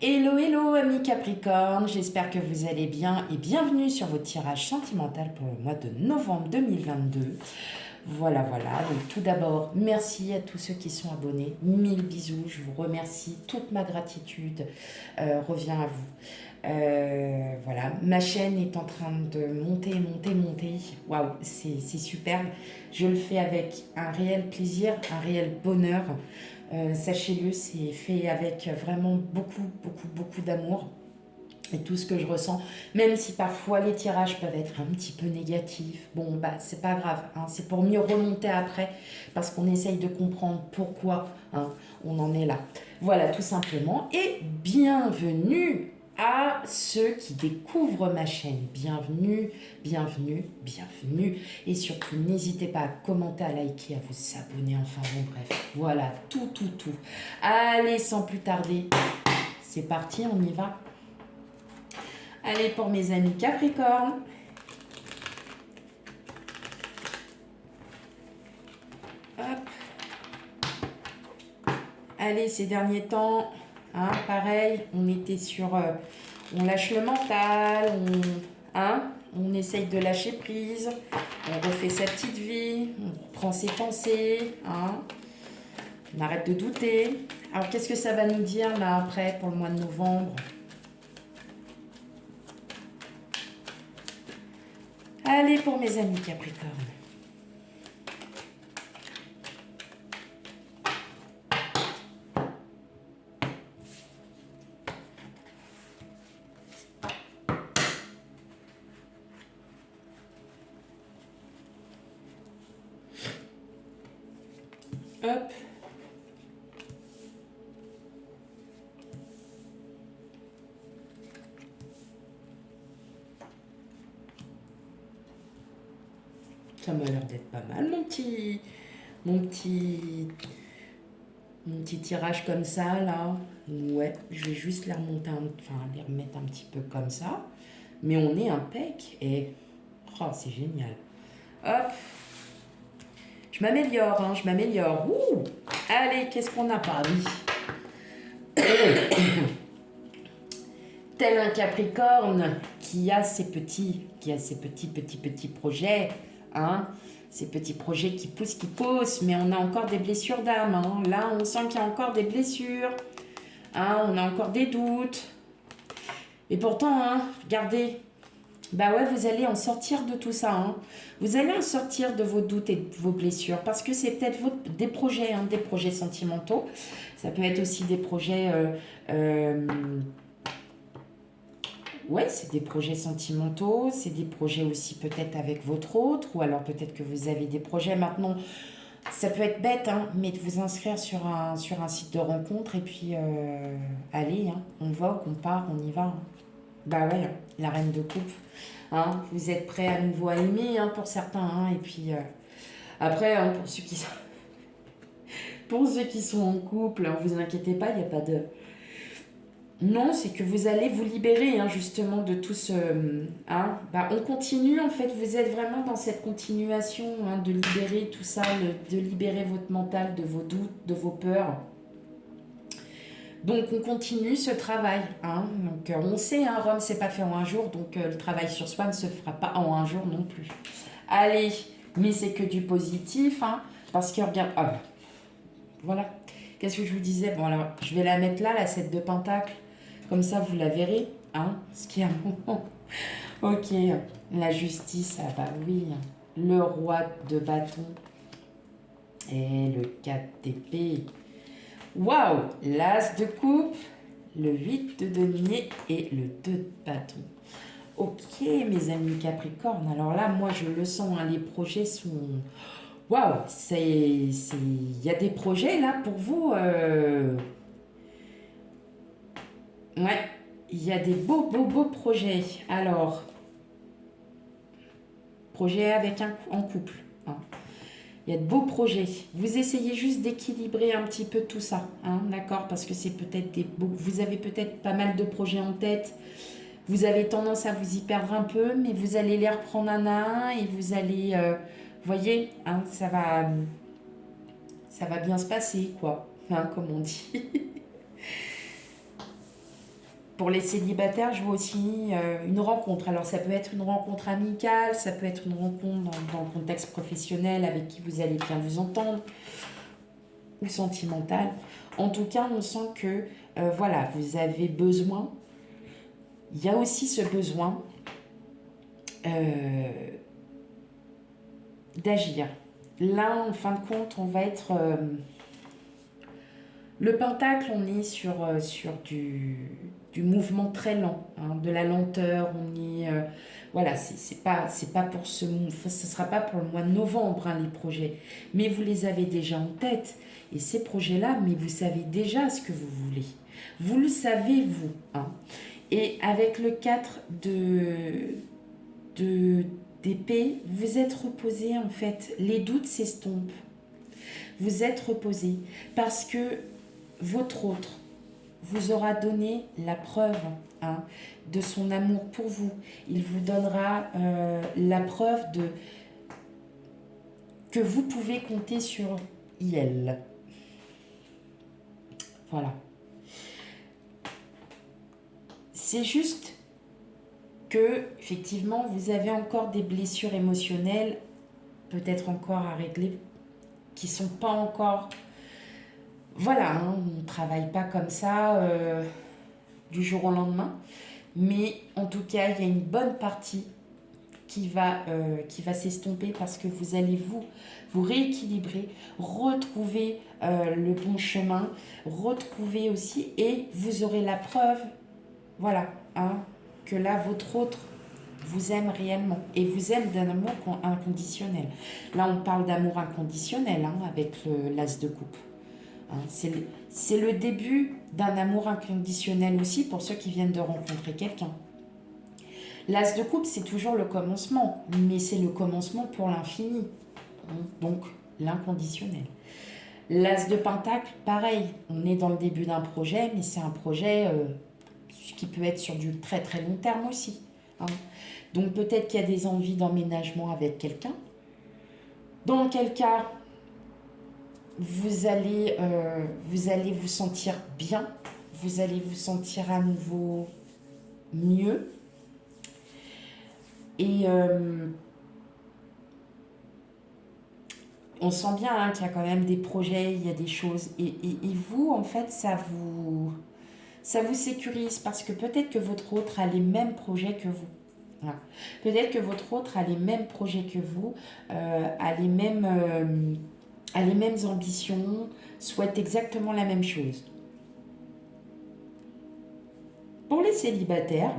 Hello, hello, amis Capricorne, j'espère que vous allez bien et bienvenue sur votre tirage sentimental pour le mois de novembre 2022. Voilà, donc tout d'abord, merci à tous ceux qui sont abonnés, 1000 bisous, je vous remercie, toute ma gratitude revient à vous. Voilà, ma chaîne est en train de monter. Waouh, c'est superbe. Je le fais avec un réel plaisir, un réel bonheur. Sachez-le, c'est fait avec vraiment beaucoup d'amour et tout ce que je ressens, même si parfois les tirages peuvent être un petit peu négatifs. Bon, bah, c'est pas grave, hein, c'est pour mieux remonter après, parce qu'on essaye de comprendre pourquoi on en est là. Voilà, tout simplement. Et bienvenue à ceux qui découvrent ma chaîne. Bienvenue. Et surtout, n'hésitez pas à commenter, à liker, à vous abonner, enfin bon, bref. Voilà, tout. Allez, sans plus tarder, c'est parti, on y va. Allez, pour mes amis Capricorne. Hop. Allez, ces derniers temps, pareil, on était sur... on lâche le mental, on essaye de lâcher prise, on refait sa petite vie, on reprend ses pensées, on arrête de douter. Alors, qu'est-ce que ça va nous dire, là, après, pour le mois de novembre? Allez, pour mes amis Capricorne. Hop. Ça m'a l'air d'être pas mal, mon petit tirage comme ça, là. Ouais, je vais juste les remonter, les remettre un petit peu comme ça. Mais on est impec et... Oh, c'est génial. Hop. Je m'améliore. Ouh. Allez, qu'est-ce qu'on a par lui? Tel un Capricorne qui a ses petits projets, ces petits projets qui poussent, mais on a encore des blessures d'âme. Là, on sent qu'il y a encore des blessures, on a encore des doutes. Et pourtant, regardez, bah ouais, vous allez en sortir de tout ça. Vous allez en sortir de vos doutes et de vos blessures, parce que c'est peut-être des projets sentimentaux. Ça peut être aussi des projets... ouais, c'est des projets sentimentaux, c'est des projets aussi peut-être avec votre autre, ou alors peut-être que vous avez des projets maintenant. Ça peut être bête, mais de vous inscrire sur un site de rencontre et puis allez, on va, on part, on y va. Bah ouais, la reine de coupe. Vous êtes prêts à nouveau à aimer pour certains, et puis après, pour ceux qui sont en couple, vous inquiétez pas, il n'y a pas de... Non, c'est que vous allez vous libérer justement de tout ce... on continue, en fait, vous êtes vraiment dans cette continuation de libérer tout ça, de libérer votre mental de vos doutes, de vos peurs. Donc on continue ce travail. Donc on sait, Rome, c'est pas fait en un jour, donc le travail sur soi ne se fera pas en un jour non plus. Allez, mais c'est que du positif, parce que regarde... voilà. Qu'est-ce que je vous disais? Bon, alors, je vais la mettre là, la 7 de pentacle. Comme ça, vous la verrez, ce qu'il y a un moment. Ok, la justice, bah oui. Le roi de bâton et le 4 d'épée. Waouh, l'as de coupe, le 8 de denier et le 2 de bâton. Ok, mes amis Capricorne. Alors là, moi, je le sens, les projets sont... Waouh, il y a des projets là pour vous. Ouais, il y a des beaux projets. Alors, projet en couple. Il y a de beaux projets. Vous essayez juste d'équilibrer un petit peu tout ça, d'accord? Parce que c'est peut-être vous avez peut-être pas mal de projets en tête. Vous avez tendance à vous y perdre un peu, mais vous allez les reprendre un à un et vous allez, voyez, ça va bien se passer, quoi, comme on dit. Pour les célibataires, je vois aussi une rencontre. Alors, ça peut être une rencontre amicale, ça peut être une rencontre dans le contexte professionnel avec qui vous allez bien vous entendre, ou sentimentale. En tout cas, on sent que, voilà, vous avez besoin. Il y a aussi ce besoin d'agir. Là, en fin de compte, on va être... le pentacle, on est sur du mouvement très lent, hein, de la lenteur. On est... voilà, c'est pas pour ce sera pas pour le mois de novembre, hein, les projets. Mais vous les avez déjà en tête. Et ces projets-là, mais vous savez déjà ce que vous voulez. Vous le savez, vous. Hein. Et avec le 4 d'épée, vous êtes reposé en fait. Les doutes s'estompent. Vous êtes reposé parce que votre autre vous aura donné la preuve, hein, de son amour pour vous. Il vous donnera la preuve que vous pouvez compter sur elle. Voilà. C'est juste que, effectivement, vous avez encore des blessures émotionnelles, peut-être encore à régler, qui ne sont pas encore... Voilà, hein, on ne travaille pas comme ça du jour au lendemain. Mais en tout cas, il y a une bonne partie qui va s'estomper parce que vous allez vous rééquilibrer, retrouver le bon chemin, retrouver aussi, et vous aurez la preuve, voilà, hein, que là, votre autre vous aime réellement et vous aime d'un amour inconditionnel. Là, on parle d'amour inconditionnel, hein, avec l'as de coupe. Hein, c'est le début d'un amour inconditionnel aussi pour ceux qui viennent de rencontrer quelqu'un. L'as de coupe, c'est toujours le commencement, mais c'est le commencement pour l'infini, donc l'inconditionnel. L'as de pentacle, pareil, on est dans le début d'un projet, mais c'est un projet qui peut être sur du très très long terme aussi. Hein. Donc peut-être qu'il y a des envies d'emménagement avec quelqu'un, dans quel cas vous allez vous sentir bien, vous allez vous sentir à nouveau mieux. Et on sent bien, hein, qu'il y a quand même des projets, il y a des choses. Et vous, en fait, ça vous sécurise parce que peut-être que votre autre a les mêmes projets que vous. Voilà. Peut-être que votre autre a les mêmes projets que vous, a les mêmes ambitions, souhaite exactement la même chose. Pour les célibataires,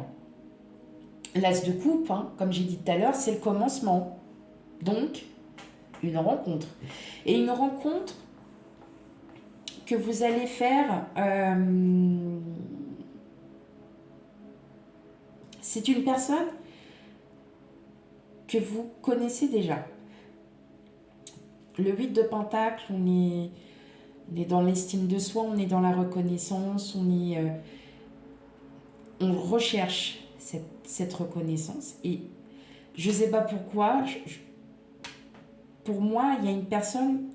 l'as de coupe, hein, comme j'ai dit tout à l'heure, c'est le commencement. Donc, une rencontre. Et une rencontre que vous allez faire, c'est une personne que vous connaissez déjà. Le 8 de Pentacle, on est dans l'estime de soi, on est dans la reconnaissance, on recherche cette reconnaissance. Et je ne sais pas pourquoi, pour moi, il y a une personne,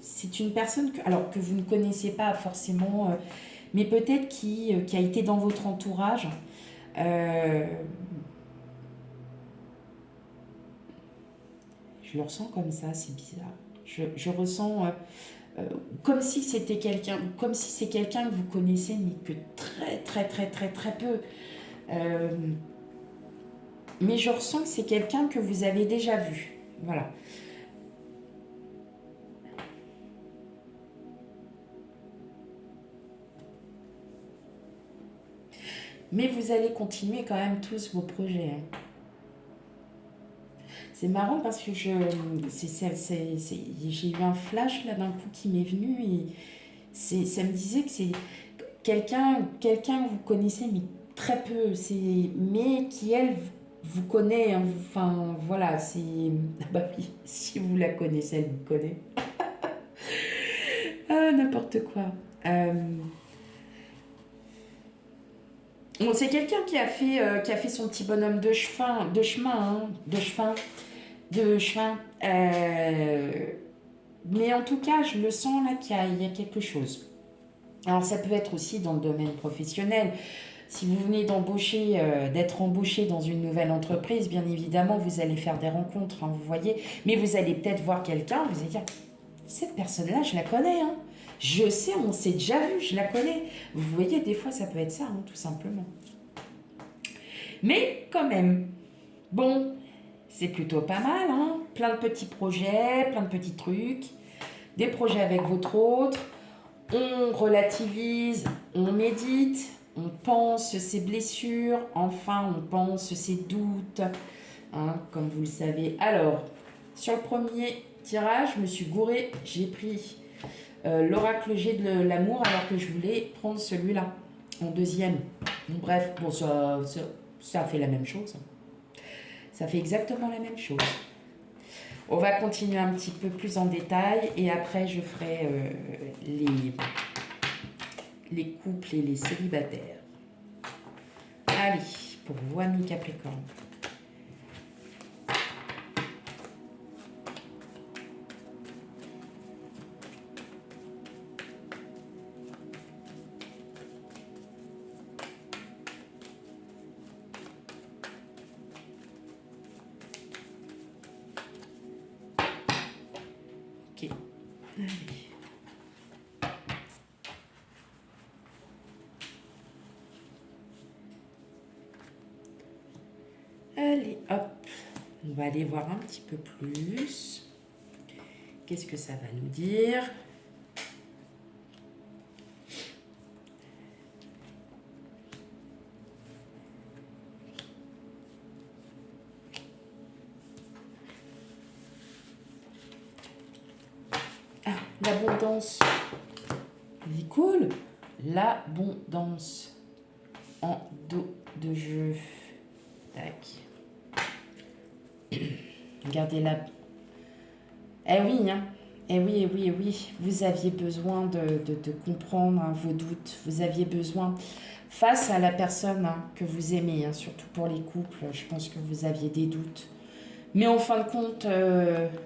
c'est une personne que vous ne connaissez pas forcément, mais peut-être qui a été dans votre entourage. Je le ressens comme ça, c'est bizarre. Je ressens comme si c'était quelqu'un, comme si c'est quelqu'un que vous connaissez, mais que très, très, très, très, très peu. Mais je ressens que c'est quelqu'un que vous avez déjà vu. Voilà. Mais vous allez continuer quand même tous vos projets. Hein. C'est marrant parce que j'ai eu un flash là d'un coup qui m'est venu et ça me disait que c'est quelqu'un que vous connaissez mais très peu, mais qui elle vous connaît, hein, enfin voilà, c'est... Bah oui, si vous la connaissez, elle vous connaît. Ah, n'importe quoi. Bon, c'est quelqu'un qui a fait son petit bonhomme de chemin, mais en tout cas, je le sens là qu'il y a quelque chose. Alors, ça peut être aussi dans le domaine professionnel. Si vous venez d'embaucher, d'être embauché dans une nouvelle entreprise, bien évidemment, vous allez faire des rencontres, hein, vous voyez. Mais vous allez peut-être voir quelqu'un, vous allez dire, cette personne-là, je la connais, hein. Je sais, on s'est déjà vu, je la connais. Vous voyez, des fois, ça peut être ça, hein, tout simplement. Mais quand même, bon, c'est plutôt pas mal, hein. Plein de petits projets, plein de petits trucs, des projets avec votre autre. On relativise, on médite, on pense ses blessures, enfin on pense ses doutes, hein, comme vous le savez. Alors, sur le premier tirage, je me suis gourée, j'ai pris l'oracle G de l'amour alors que je voulais prendre celui-là en deuxième. Bref, bon, ça fait la même chose. Ça fait exactement la même chose. On va continuer un petit peu plus en détail et après je ferai les couples et les célibataires. Allez, pour vous, amis Capricorne. Ok. Allez. Allez, hop. On va aller voir un petit peu plus. Qu'est-ce que ça va nous dire? Ah, l'abondance. Il est cool. L'abondance en dos de jeu. Tac. Regardez là. Eh oui, hein. Eh oui, eh oui, eh oui. Vous aviez besoin de comprendre, hein, vos doutes. Vous aviez besoin, face à la personne, hein, que vous aimez, hein, surtout pour les couples, je pense que vous aviez des doutes. Mais en fin de compte,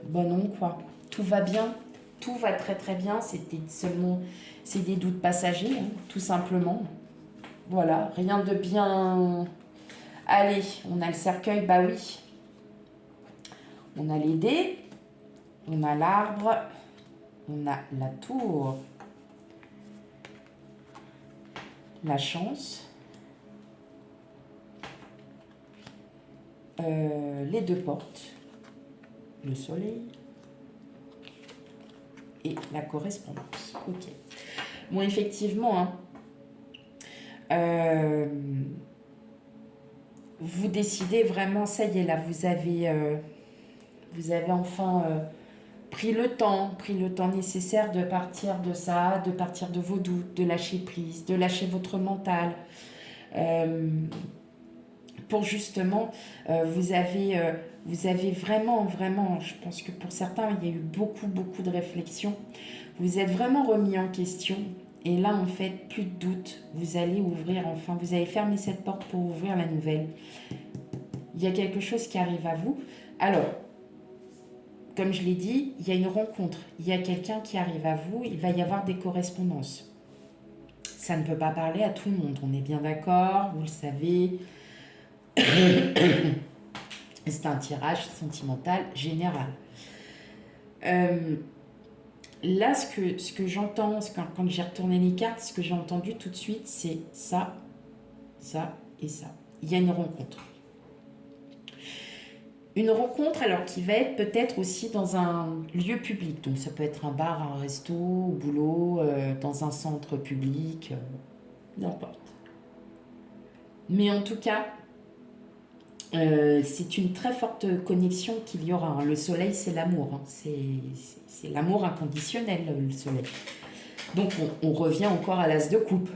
bon non, quoi. Tout va bien. Tout va très très bien. C'est des doutes passagers, hein, tout simplement. Voilà, rien de bien. Allez, on a le cercueil, bah oui. On a les dés, on a l'arbre, on a la tour, la chance, les deux portes, le soleil et la correspondance. Ok. Bon, effectivement, hein, vous décidez vraiment, ça y est, là, vous avez enfin pris le temps nécessaire de partir de ça, de partir de vos doutes, de lâcher prise, de lâcher votre mental. Pour justement, vous avez vraiment, vraiment, je pense que pour certains, il y a eu beaucoup, beaucoup de réflexions. Vous êtes vraiment remis en question. Et là, en fait, plus de doute. Vous allez ouvrir, enfin, vous allez fermer cette porte pour ouvrir la nouvelle. Il y a quelque chose qui arrive à vous. Alors, comme je l'ai dit, il y a une rencontre. Il y a quelqu'un qui arrive à vous. Il va y avoir des correspondances. Ça ne peut pas parler à tout le monde. On est bien d'accord, vous le savez. C'est un tirage sentimental général. Là, ce que j'entends, quand j'ai retourné les cartes, ce que j'ai entendu tout de suite, c'est ça, ça et ça. Il y a une rencontre. Une rencontre, alors qui va être peut-être aussi dans un lieu public. Donc ça peut être un bar, un resto, au boulot, dans un centre public, n'importe. Mais en tout cas, c'est une très forte connexion qu'il y aura, hein. Le soleil, c'est l'amour, hein. C'est l'amour inconditionnel, le soleil. Donc on revient encore à l'as de coupe.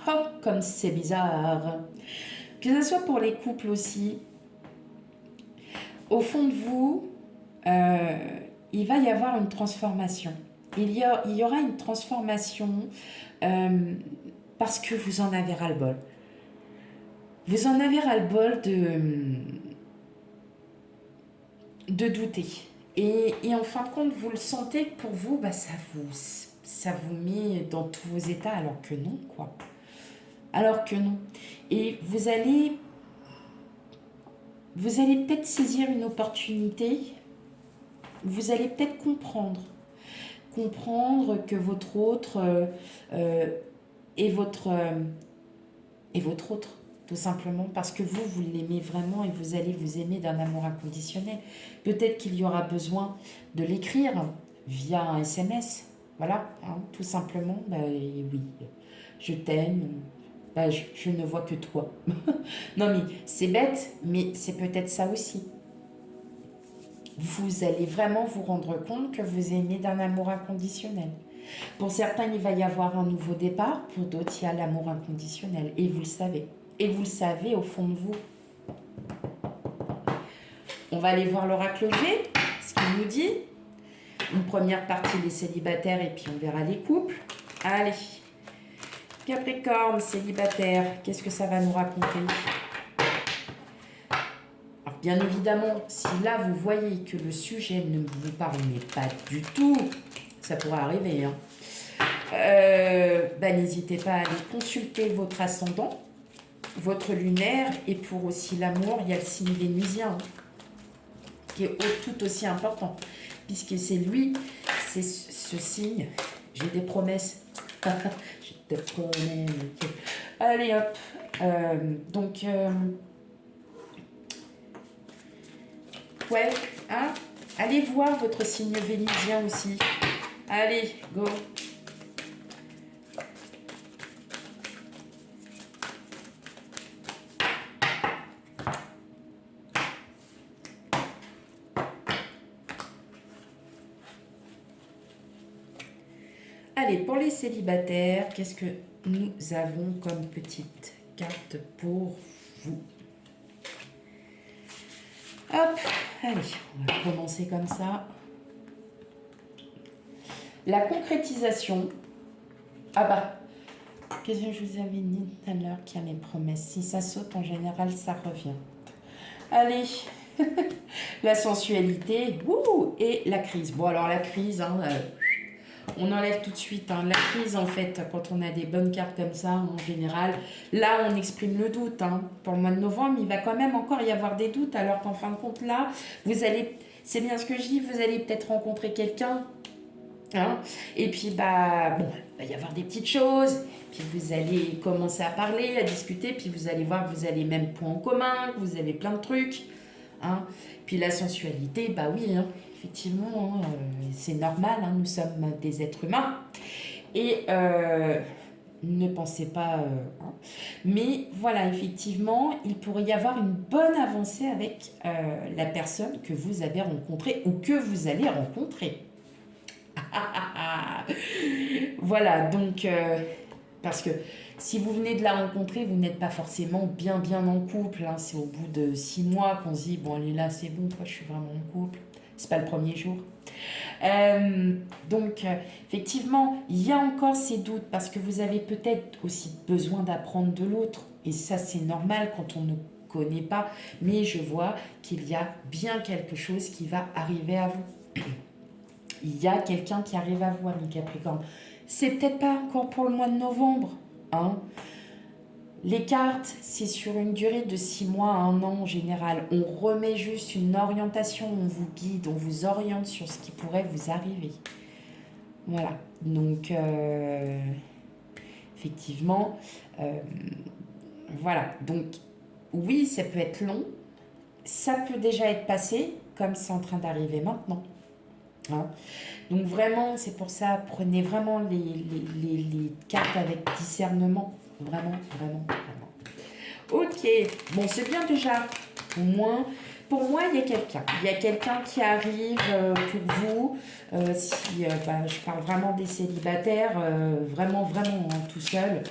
Oh, comme c'est bizarre. Que ce soit pour les couples aussi, au fond de vous, il va y avoir une transformation. Il y aura une transformation parce que vous en avez ras-le-bol. Vous en avez ras-le-bol de douter. Et en fin de compte, vous le sentez que pour vous, bah, ça vous met dans tous vos états, alors que non, quoi. Alors que non. Et vous allez peut-être saisir une opportunité, vous allez peut-être comprendre que votre autre est votre autre, tout simplement, parce que vous l'aimez vraiment et vous allez vous aimer d'un amour inconditionnel. Peut-être qu'il y aura besoin de l'écrire via un SMS, voilà, hein, tout simplement, bah, oui, je t'aime, bah, je ne vois que toi. Non mais c'est bête, mais c'est peut-être ça aussi. Vous allez vraiment vous rendre compte que vous aimez d'un amour inconditionnel. Pour certains, il va y avoir un nouveau départ, pour d'autres, il y a l'amour inconditionnel. Et vous le savez. Et vous le savez au fond de vous. On va aller voir l'oracle G, ce qu'il nous dit. Une première partie les célibataires et puis on verra les couples. Allez. Capricorne, célibataire, qu'est-ce que ça va nous raconter? Alors, bien évidemment, si là vous voyez que le sujet ne vous parle pas du tout, ça pourrait arriver, hein. N'hésitez pas à aller consulter votre ascendant, votre lunaire, et pour aussi l'amour, il y a le signe vénusien, hein, qui est tout aussi important, puisque c'est lui, c'est ce signe. J'ai des promesses. J'ai des promesses. Allez hop. Ouais, hein, allez voir votre signe vénusien aussi. Allez, go. Allez, pour les célibataires, qu'est-ce que nous avons comme petite carte pour vous? Hop, allez, on va commencer comme ça. La concrétisation. Ah bah, qu'est-ce que je vous avais dit tout à l'heure qu'il y a mes promesses? Si ça saute, en général, ça revient. Allez, la sensualité, et la crise. Bon, alors la crise, hein, on enlève tout de suite, hein. La crise, en fait, quand on a des bonnes cartes comme ça, en général, là, on exprime le doute, hein. Pour le mois de novembre, il va quand même encore y avoir des doutes, alors qu'en fin de compte, là, vous allez, c'est bien ce que je dis, vous allez peut-être rencontrer quelqu'un, hein, et puis, bah, bon, il va y avoir des petites choses, puis vous allez commencer à parler, à discuter, puis vous allez voir que vous avez même point en commun, que vous avez plein de trucs, hein. Puis la sensualité, bah oui, hein, effectivement, hein, c'est normal, hein, nous sommes des êtres humains. Et ne pensez pas... hein. Mais voilà, effectivement, il pourrait y avoir une bonne avancée avec la personne que vous avez rencontrée ou que vous allez rencontrer. Voilà, donc... parce que si vous venez de la rencontrer, vous n'êtes pas forcément bien en couple, hein. C'est au bout de 6 mois qu'on se dit, bon, elle est là, c'est bon, quoi, je suis vraiment en couple. C'est pas le premier jour. Effectivement, il y a encore ces doutes parce que vous avez peut-être aussi besoin d'apprendre de l'autre. Et ça, c'est normal quand on ne connaît pas. Mais je vois qu'il y a bien quelque chose qui va arriver à vous. Il y a quelqu'un qui arrive à vous, ami Capricorne. C'est peut-être pas encore pour le mois de novembre, hein. Les cartes, c'est sur une durée de 6 mois à 1 an en général. On remet juste une orientation, on vous guide, on vous oriente sur ce qui pourrait vous arriver. Voilà, donc effectivement, voilà. Donc oui, ça peut être long, ça peut déjà être passé, comme c'est en train d'arriver maintenant. Hein. Donc vraiment, c'est pour ça, prenez vraiment les cartes avec discernement. Vraiment. Ok, bon, c'est bien déjà. Au moins, pour moi, il y a quelqu'un. Il y a quelqu'un qui arrive pour vous. Je parle vraiment des célibataires, vraiment, hein, tout seul.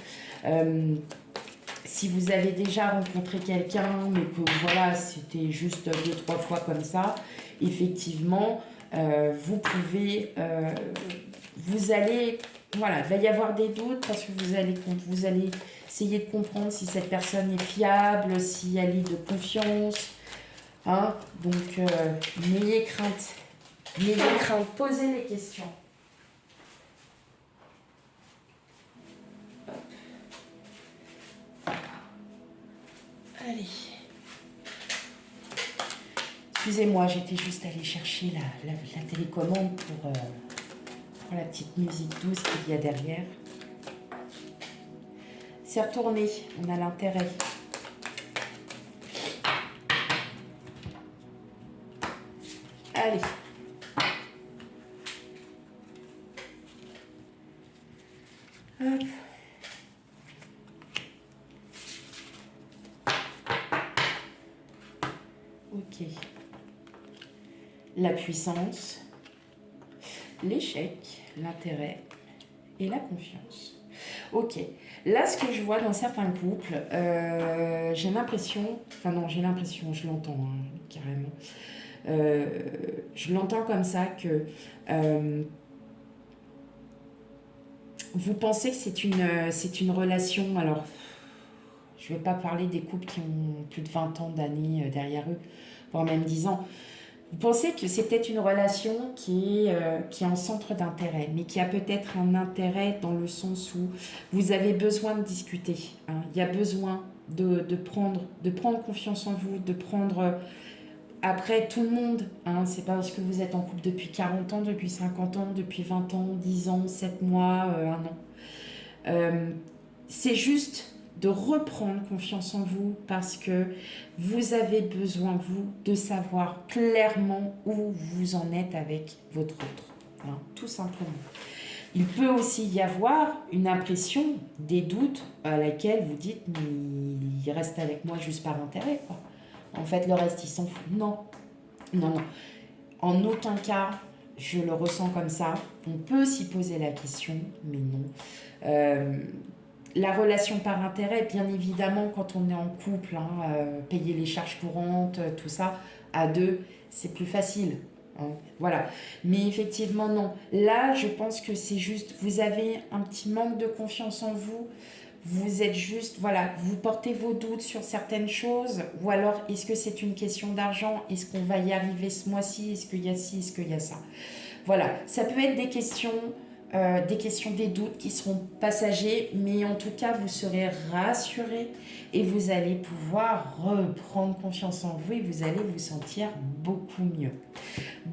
Si vous avez déjà rencontré quelqu'un, mais que voilà, c'était juste 2-3 fois comme ça, effectivement, vous pouvez, vous allez, voilà, il va y avoir des doutes parce que vous allez essayer de comprendre si cette personne est fiable, si elle est de confiance, hein. Donc, n'ayez crainte, posez les questions. Allez. Excusez-moi, j'étais juste allée chercher la télécommande pour la petite musique douce qu'il y a derrière. C'est retourné, on a l'intérêt. Allez. Hop. Ok. La puissance, l'échec, l'intérêt et la confiance. Ok. Là, ce que je vois dans certains couples, j'ai l'impression, enfin non, j'ai l'impression, je l'entends carrément. Je l'entends comme ça que vous pensez que c'est une relation. Alors, je ne vais pas parler des couples qui ont plus de 20 ans d'années derrière eux, voire même 10 ans. Vous pensez que c'est peut-être une relation qui est en centre d'intérêt, mais qui a peut-être un intérêt dans le sens où vous avez besoin de discuter. Hein. Il y a besoin de prendre confiance en vous, de prendre... Après, tout le monde, hein, c'est pas parce que vous êtes en couple depuis 40 ans, depuis 50 ans, depuis 20 ans, 10 ans, 7 mois, 1 an. C'est juste de reprendre confiance en vous parce que vous avez besoin, vous, de savoir clairement où vous en êtes avec votre autre. Hein, tout simplement. Il peut aussi y avoir une impression, des doutes à laquelle vous dites « mais il reste avec moi juste par intérêt ». En fait, le reste, il s'en fout. Non, non, non. En aucun cas, je le ressens comme ça. On peut s'y poser la question, mais non. La relation par intérêt, bien évidemment, quand on est en couple, payer les charges courantes, tout ça, à deux, c'est plus facile. Hein, voilà. Mais effectivement, non. Là, je pense que c'est juste, vous avez un petit manque de confiance en vous. Vous êtes juste, voilà, vous portez vos doutes sur certaines choses, ou alors est-ce que c'est une question d'argent, est-ce qu'on va y arriver ce mois-ci, est-ce qu'il y a ci, est-ce qu'il y a ça. Voilà, ça peut être des questions, des doutes qui seront passagers, mais en tout cas, vous serez rassurés et vous allez pouvoir reprendre confiance en vous et vous allez vous sentir beaucoup mieux.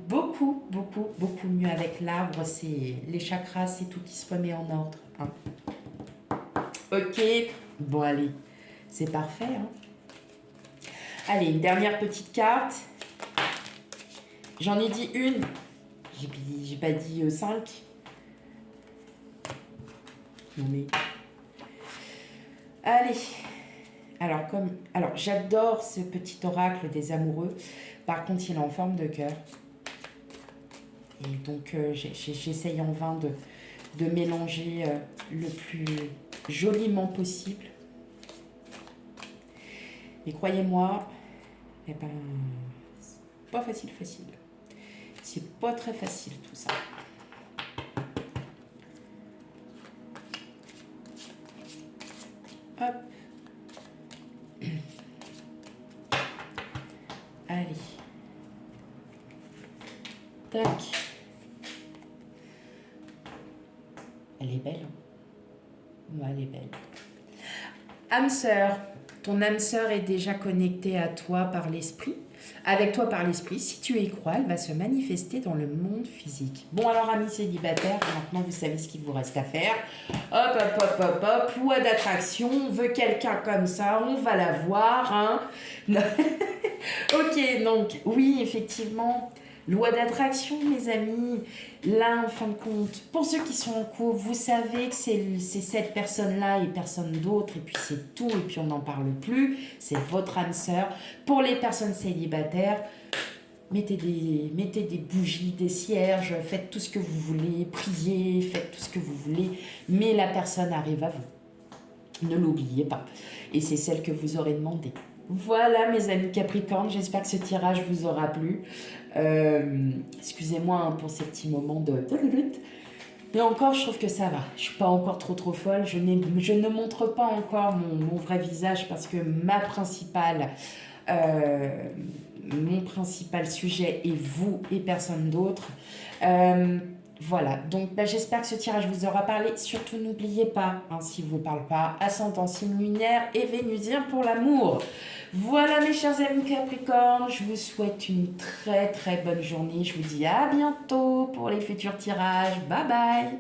Beaucoup, beaucoup, beaucoup mieux avec l'arbre, c'est les chakras, c'est tout qui se remet en ordre. Hein. Ok, bon allez, c'est parfait. Hein. Allez, une dernière petite carte. J'en ai dit une, j'ai pas dit 5. Non mais... Allez, alors j'adore ce petit oracle des amoureux. Par contre, il est en forme de cœur. Et donc, j'essaye en vain de mélanger le plus joliment possible. Et croyez-moi, eh ben, c'est pas facile. C'est pas très facile tout ça. Hop. Allez. Tac. Elle est belle. Ouais, elle est belle. Âme sœur. Ton âme sœur est déjà connectée à toi par l'esprit. Avec toi par l'esprit, si tu y crois, elle va se manifester dans le monde physique. Bon alors amis célibataires, maintenant vous savez ce qu'il vous reste à faire. Hop, loi d'attraction, on veut quelqu'un comme ça, on va la voir. Hein. Ok, donc oui, effectivement, loi d'attraction mes amis. Là, en fin de compte, pour ceux qui sont en couple, vous savez que c'est cette personne-là et personne d'autre, et puis c'est tout, et puis on n'en parle plus, c'est votre âme sœur. Pour les personnes célibataires, mettez des bougies, des cierges, faites tout ce que vous voulez, priez, faites tout ce que vous voulez, mais la personne arrive à vous. Ne l'oubliez pas. Et c'est celle que vous aurez demandé. Voilà mes amis Capricorne, j'espère que ce tirage vous aura plu. Excusez-moi hein, pour ces petits moments de... Mais encore, je trouve que ça va. Je suis pas encore trop folle. Je ne montre pas encore mon vrai visage parce que mon principal sujet est vous et personne d'autre. Voilà, donc bah, j'espère que ce tirage vous aura parlé. Surtout, n'oubliez pas, hein, s'il ne vous parle pas, ascendant signe lunaire et vénusien pour l'amour. Voilà mes chers amis Capricorne, je vous souhaite une très très bonne journée. Je vous dis à bientôt pour les futurs tirages. Bye bye.